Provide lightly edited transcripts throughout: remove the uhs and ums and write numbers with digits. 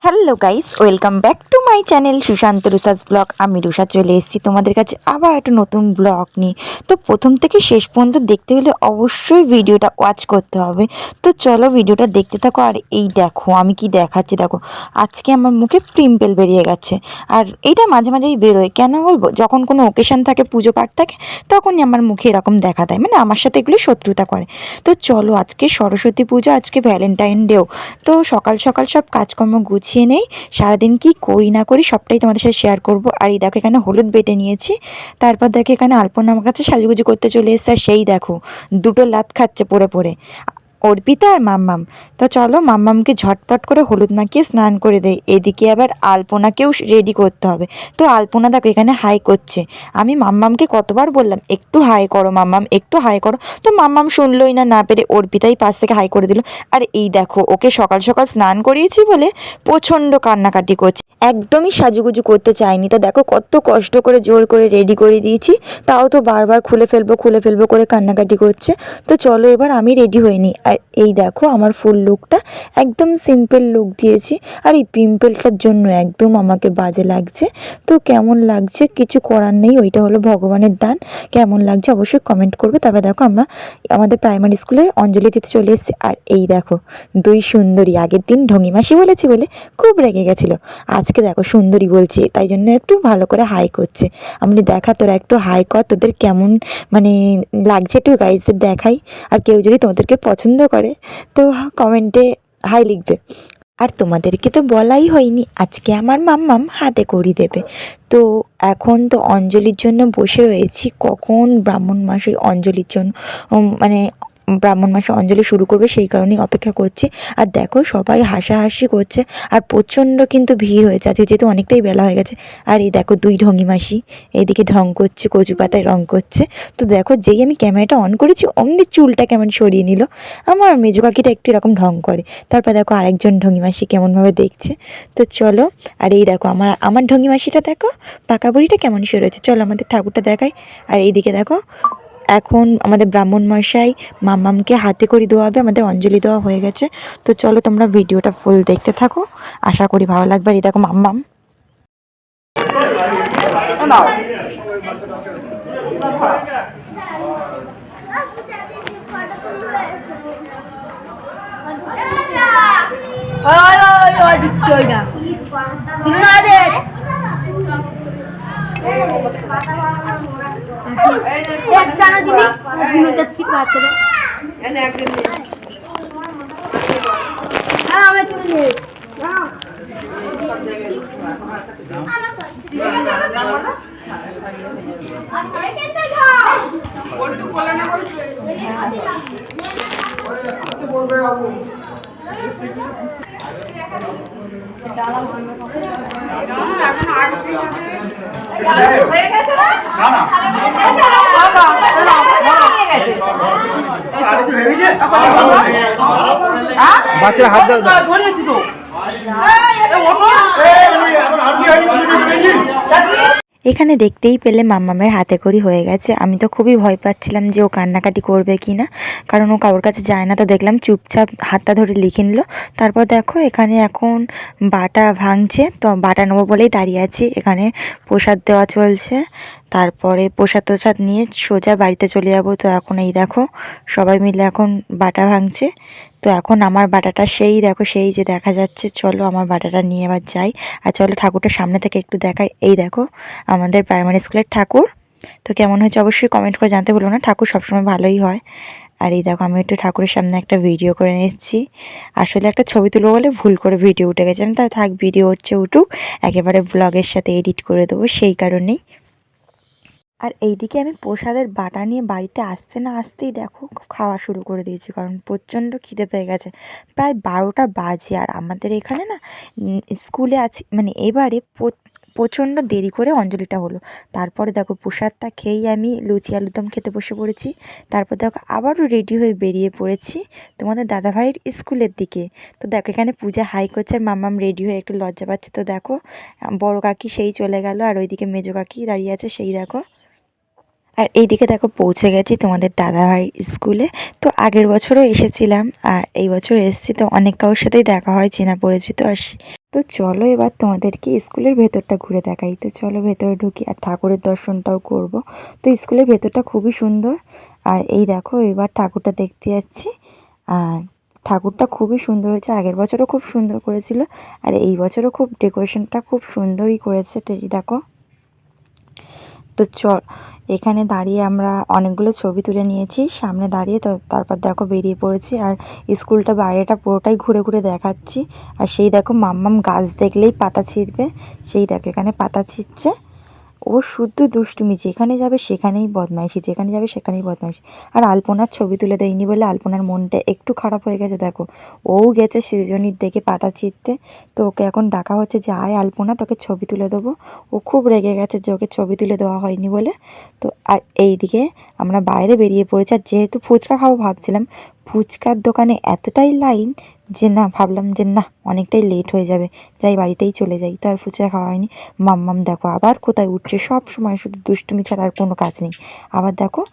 Hello guys, welcome back to my channel Sushanta রুসাস vlog. আমি রুষা চলে এসেছি তোমাদের কাছে আবার একটা নতুন ব্লগ নিয়ে। তো প্রথম থেকে শেষ পর্যন্ত দেখতে হলে অবশ্যই ভিডিওটা ওয়াচ করতে হবে। তো চলো ভিডিওটা দেখতে থাকো। আর এই দেখো আমি কি দেখাচ্ছি, দেখো আজকে আমার মুখে পিম্পল বেরিয়ে গেছে। আর এইটা মাঝে মাঝেই বেরোয়, কেন বলবো, যখন কোনো ওকেশন থাকে, পুজো পাঠ থাকে, তখনই আমার মুখে এরকম দেখা দেয়, মানে আমার সাথে এগুলো শত্রুতা করে। তো চলো, আজকে সরস্বতী পুজো, আজকে ভ্যালেন্টাইন ডেও। তো সকাল সকাল সব কাজকর্ম গুছিয়ে নেই, সারাদিন কি করি না করি সবটাই তোমাদের সাথে শেয়ার করব। আর এই দেখো এখানে হলুদ বেটে নিয়েছি, তারপর দেখো এখানে আলপনা আমার কাছে সাজুগুজু করতে চলে এসেছে। আর সেই দেখো দুটো লাত খাচ্ছে পড়ে পড়ে, অর্পিতা আর মাম্মাম। তো চলো মাম্মামকে ঝটপট করে হলুদ মাখিয়ে স্নান করে দেয়, এদিকে আবার আলপনাকেও রেডি করতে হবে। তো আলপনা দেখো এখানে হাই করছে, আমি মাম্মামকে কতবার বললাম একটু হাই করো মাম্মাম, একটু হাই করো, তো মাম্মাম শুনলই না, না পেরে অর্পিতাই পাশ থেকে হাই করে দিল। আর এই দেখো ওকে সকাল সকাল স্নান করিয়েছি বলে প্রচণ্ড কান্নাকাটি করছে, একদমই সাজুগুজু করতে চায়নি। তো দেখো কত কষ্ট করে জোর করে রেডি করে দিয়েছি, তাও তো বারবার খুলে ফেলবো করে কান্নাকাটি করছে। তো চলো এবার আমি রেডি হয়ে নিই। আর এই দেখো আমার ফুল লুকটা একদম সিম্পল লুক দিয়েছি। আর এই পিম্পলটার জন্য একদম আমাকে বাজে লাগছে। তো কেমন লাগছে কিছু করার নেই, ওইটা হলো ভগবানের দান। কেমন লাগছে অবশ্যই কমেন্ট করবে। তারপর দেখো আমরা আমাদের প্রাইমারি স্কুলে অঞ্জলি দিতে চলে এসেছি। আর এই দেখো দুই সুন্দরী, আগের দিন ঢঙি মাসি বলেছি বলে খুব রেগে গেছিলো, আজকে দেখো সুন্দরী বলছি, তাই জন্য একটু ভালো করে হাই করছে। আমি দেখা তোরা একটু হাই কর, তোদের কেমন মানে লাগছে একটু গাইজদের দেখাই। আর কেউ যদি তোমাদেরকে পছন্দ করে তো কমেন্টে হাই লিখবে। আর তোমাদেরকে তো বলাই হয়নি, আজকে আমার মাম্মাম হাতে করি দেবে। তো এখন তো অঞ্জলির জন্য বসে রয়েছি, কখন ব্রাহ্মণ মাস ওই অঞ্জলির জন্য মানে ব্রাহ্মণ মাসে অঞ্জলি শুরু করবে, সেই কারণেই অপেক্ষা করছি। আর দেখো সবাই হাসাহাসি করছে, আর প্রচণ্ড কিন্তু ভিড় হয়েছে আজকে, যেহেতু অনেকটাই বেলা হয়ে গেছে। আর এই দেখো দুই ঢঙি মাসি এইদিকে ঢং করছে, কচু পাতায় রং করছে। তো দেখো যেই আমি ক্যামেরাটা অন করেছি অমনি চুলটা কেমন সরিয়ে নিল, আমার মেজো কাকিটা একটু এরকম ঢং করে। তারপর দেখো আরেকজন ঢঙি মাসি কেমনভাবে দেখছে। তো চলো, আর এই দেখো আমার আমার ঢঙি মাসিটা দেখো, পাকা বুড়িটা কেমন সরেছে। চলো আমাদের ঠাকুরটা দেখাই। আর এইদিকে দেখো এখন আমাদের ব্রাহ্মণ মশাই মাম্মামকে হাতে করে দেওয়া হবে, আমাদের অঞ্জলি দেওয়া হয়ে গেছে। তো চলো তোমরা ভিডিওটা ফুল দেখতে থাকো, আশা করি ভালো লাগবে। আর এই দেখো মাম্মাম বাচ্চারা হাত ধরেছি তো। এখানে দেখতেই পেলে মাম্মামের হাতে খড়ি হয়ে গেছে। আমি তো খুবই ভয় পাচ্ছিলাম যে ও কান্নাকাটি করবে কি না, কারণ ও কারোর কাছে যায় না। তো দেখলাম চুপচাপ হাতটা ধরে লিখে নিল। তারপর দেখো এখানে এখন বাটা ভাঙছে, তো বাটা নেবো বলেই দাঁড়িয়ে আছি। এখানে প্রসাদ দেওয়া চলছে, তারপরে প্রসাদ টোসাদ নিয়ে সোজা বাড়িতে চলে যাব। তো এখন এই দেখো সবাই মিলে এখন বাটা ভাঙছে। তো এখন আমার বাটাটা সেই দেখো, সেই যে দেখা যাচ্ছে, চলো আমার বাটাটা নিয়ে এবার যাই। আর চলো ঠাকুরটা সামনে থেকে একটু দেখাই। এই দেখো আমাদের প্রাইমারি স্কুলের ঠাকুর। তো কেমন হয়েছে অবশ্যই কমেন্ট করে জানতে ভুলো না, ঠাকুর সবসময় ভালোই হয়। আর এই দেখো আমি একটু ঠাকুরের সামনে একটা ভিডিও করে নিচ্ছি, আসলে একটা ছবি তুলবো বলে ভুল করে ভিডিও উঠে গেছে। আমি তাই থাক, ভিডিও হচ্ছে উঠুক, একেবারে ব্লগের সাথে এডিট করে দেবো সেই কারণেই। আর এইদিকে আমি প্রসাদের বাটা নিয়ে বাড়িতে আসতে না আসতেই দেখো খাওয়া শুরু করে দিয়েছি, কারণ প্রচণ্ড খিদে পেয়ে গেছে। প্রায় 12টা বাজে। আর আমাদের এখানে না স্কুলে আছি মানে এবারে প্রচণ্ড দেরি করে অঞ্জলিটা হলো। তারপরে দেখো প্রসাদটা খেয়েই আমি লুচি আলুরদম খেতে বসে পড়েছি। তারপর দেখো আবারও রেডি হয়ে বেরিয়ে পড়েছি তোমাদের দাদাভাইয়ের স্কুলের দিকে। তো দেখো এখানে পূজা হাই করছে, আর মাম্মাম রেডি হয়ে একটু লজ্জা পাচ্ছে। তো দেখো বড় কাকি সেই চলে গেল, আর ওইদিকে মেজো কাকি দাঁড়িয়ে আছে, সেই দেখো। আর এইদিকে দেখো পৌঁছে গেছি তোমাদের দাদাভাই স্কুলে। তো আগের বছরও এসেছিলাম, আর এই বছর এসেছি, তো অনেক কারোর সাথেই দেখা হয়, চেনা পরিচিত আসি। তো চলো এবার তোমাদেরকে স্কুলের ভেতরটা ঘুরে দেখাই। তো চলো ভেতরে ঢুকি আর ঠাকুরের দর্শনটাও করব। তো স্কুলের ভেতরটা খুবই সুন্দর। আর এই দেখো এবার ঠাকুরটা দেখতে যাচ্ছি। আর ঠাকুরটা খুবই সুন্দর হয়েছে, আগের বছরও খুব সুন্দর করেছিল, আর এই বছরও খুব ডেকোরেশনটা খুব সুন্দরই করেছে। তো এই দেখো, তো এখানে দাঁড়িয়ে আমরা অনেকগুলো ছবি তুলে নিয়েছি সামনে দাঁড়িয়ে। তো তারপর দেখো বেরিয়ে পড়েছি, আর স্কুলটা বাইরেটা পুরোটাই ঘুরে ঘুরে দেখাচ্ছি। আর সেই দেখো মাম্মাম গাছ দেখলেই পাতা ছিঁড়বে, সেই দেখো এখানে পাতা ছিঁড়ছে। ও শুদ্ধ দুষ্টুমি, যেখানে যাবে সেখানেই বদমাইশি, যেখানে যাবে সেখানেই বদমাইশি। আর আলপনার ছবি তুলে দেয়নি বলে আলপনার মনটা একটু খারাপ হয়ে গেছে। দেখো ও গেছে সৃজনীর দেখে পাতা ছিঁড়তে, তো ওকে এখন ডাকা হচ্ছে যে আয় আলপনা, তোকে ছবি তুলে দেবো। ও খুব রেগে গেছে যে ওকে ছবি তুলে দেওয়া হয়নি বলে। তো আর এইদিকে আমরা বাইরে বেরিয়ে পড়েছি, আর যেহেতু ফুচকা খাবো ভাবছিলাম, ফুচকার দোকানে এতটাই লাইন যে না, ভাবলাম যে না অনেকটাই লেট হয়ে যাবে, যাই বাড়িতেই চলে যাই। তো আর ফুচকা খাওয়া হয়নি। মাম্মাম দেখো আবার কোথায় উঠছে, সব সময় শুধু দুষ্টুমি ছাড়া আর কোনো কাজ নেই। আবার দেখো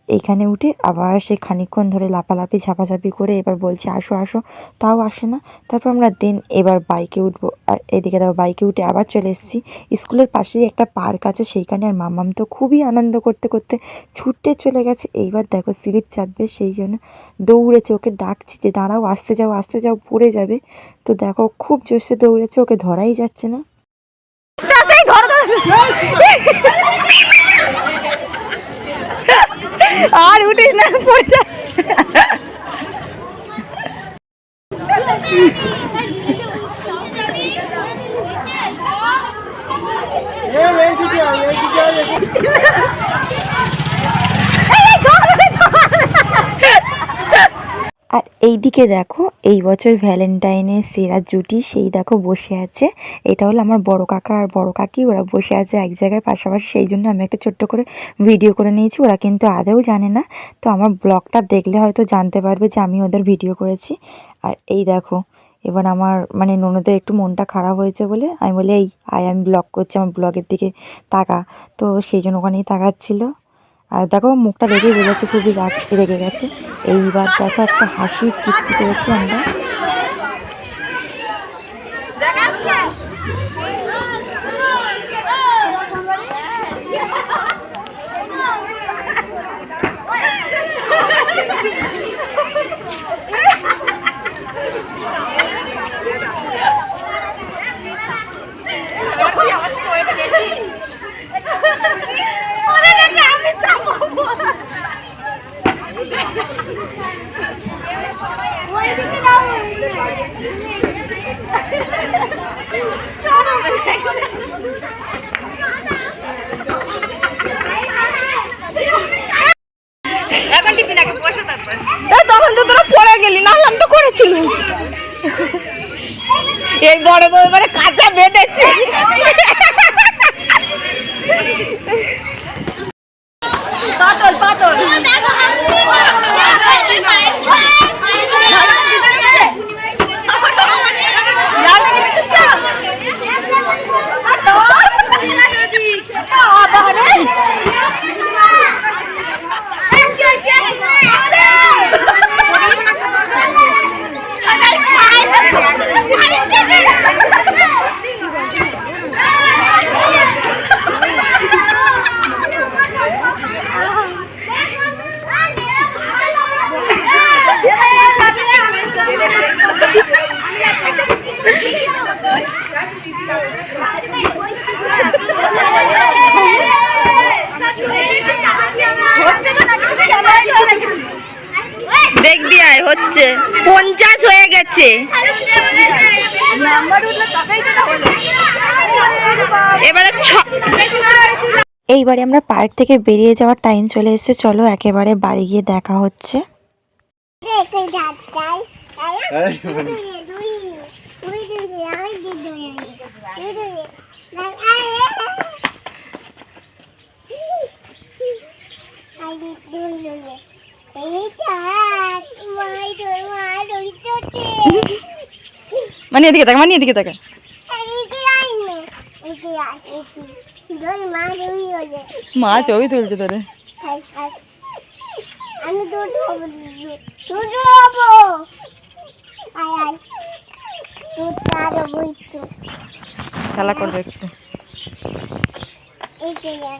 এইখানে উঠে আবার সে খানিকক্ষণ ধরে লাফালাফি ঝাপাঝাপি করে এবার বলছে আসো আসো, তাও আসে না। তারপর আমরা এবার বাইকে উঠবো, আর এদিকে দেখো বাইকে উঠে আবার চলে এসেছি। স্কুলের পাশেই একটা পার্ক আছে সেইখানে, আর মাম্মাম তো খুবই আনন্দ করতে করতে ছুটে চলে গেছে। এইবার দেখো স্লিপ চাপবে, সেই জন্য দৌড়েছে, ওকে ডাকছি যে দাঁড়াও, আসতে যাও পড়ে যাবে। তো দেখো খুব জোরসে দৌড়েছে, ওকে ধরাই যাচ্ছে না। আর উঠিস না, পড়ে যা। আর এইদিকে দেখো এই বছর ভ্যালেন্টাইনের সেরা জুটি সেই দেখো বসে আছে। এটা হলো আমার বড় কাকা আর বড় কাকি, ওরা বসে আছে এক জায়গায় পাশাপাশি, সেই জন্য আমি একটা ছোট্ট করে ভিডিও করে নিয়েছি। ওরা কিন্তু আদৌ জানে না, তো আমার ব্লগটা দেখলে হয়তো জানতে পারবে যে আমি ওদের ভিডিও করেছি। আর এই দেখো এবার আমার মানে ননদের একটু মনটা খারাপ হয়েছে বলে আমি বলি এই আয় আমি ব্লগ করছি, আমার ব্লগের দিকে তাকা। তো সেই জন্য ওখানেই তাকাচ্ছিল। আর দেখো মুখটা দেখেই বোঝাচ্ছে খুবই রেগে গেছে। এইবার দেখো একটা হাসির কীর্তি করেছি আমরা। তখন তো তোরা পড়ে গেলি, নাহলে তো করেছিল। এই বড় বড় মানে কাঁচা বেঁধেছে। পাতল পাতল দেখবি আয় হচ্ছে 50 হয়ে গেছে। এবারে এইবারে আমরা পার্ক থেকে বেরিয়ে যাওয়ার টাইম চলে এসেছে, চলো একেবারে বাড়ি গিয়ে দেখা হচ্ছে। মানে এদিকে তাকা, মানে এদিকে তাকা। মা ছবি তুলছে তোরে। আমি দুটো হবো দুটো হবো আয় আয় দুটো আর বইতো খেলা করবে একটু। এই যে না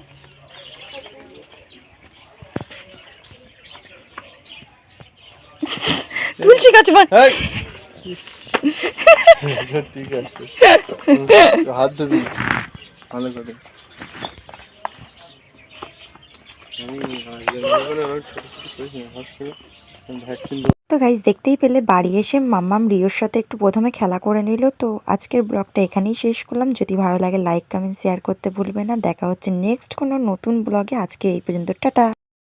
তুলসী গাছ ভাই। ঠিক আছে হাত ধরবি ভালো করে। তো গাইজ দেখতেই পেলে বাড়ি এসে মাম্মাম রিওর সাথে একটু প্রথমে খেলা করে নিল। তো আজকের ব্লগটা এখানেই শেষ করলাম। যদি ভালো লাগে লাইক কমেন্ট শেয়ার করতে ভুলবে না। দেখা হচ্ছে নেক্সট কোনো নতুন ব্লগে। আজকে এই পর্যন্ত, টাটা।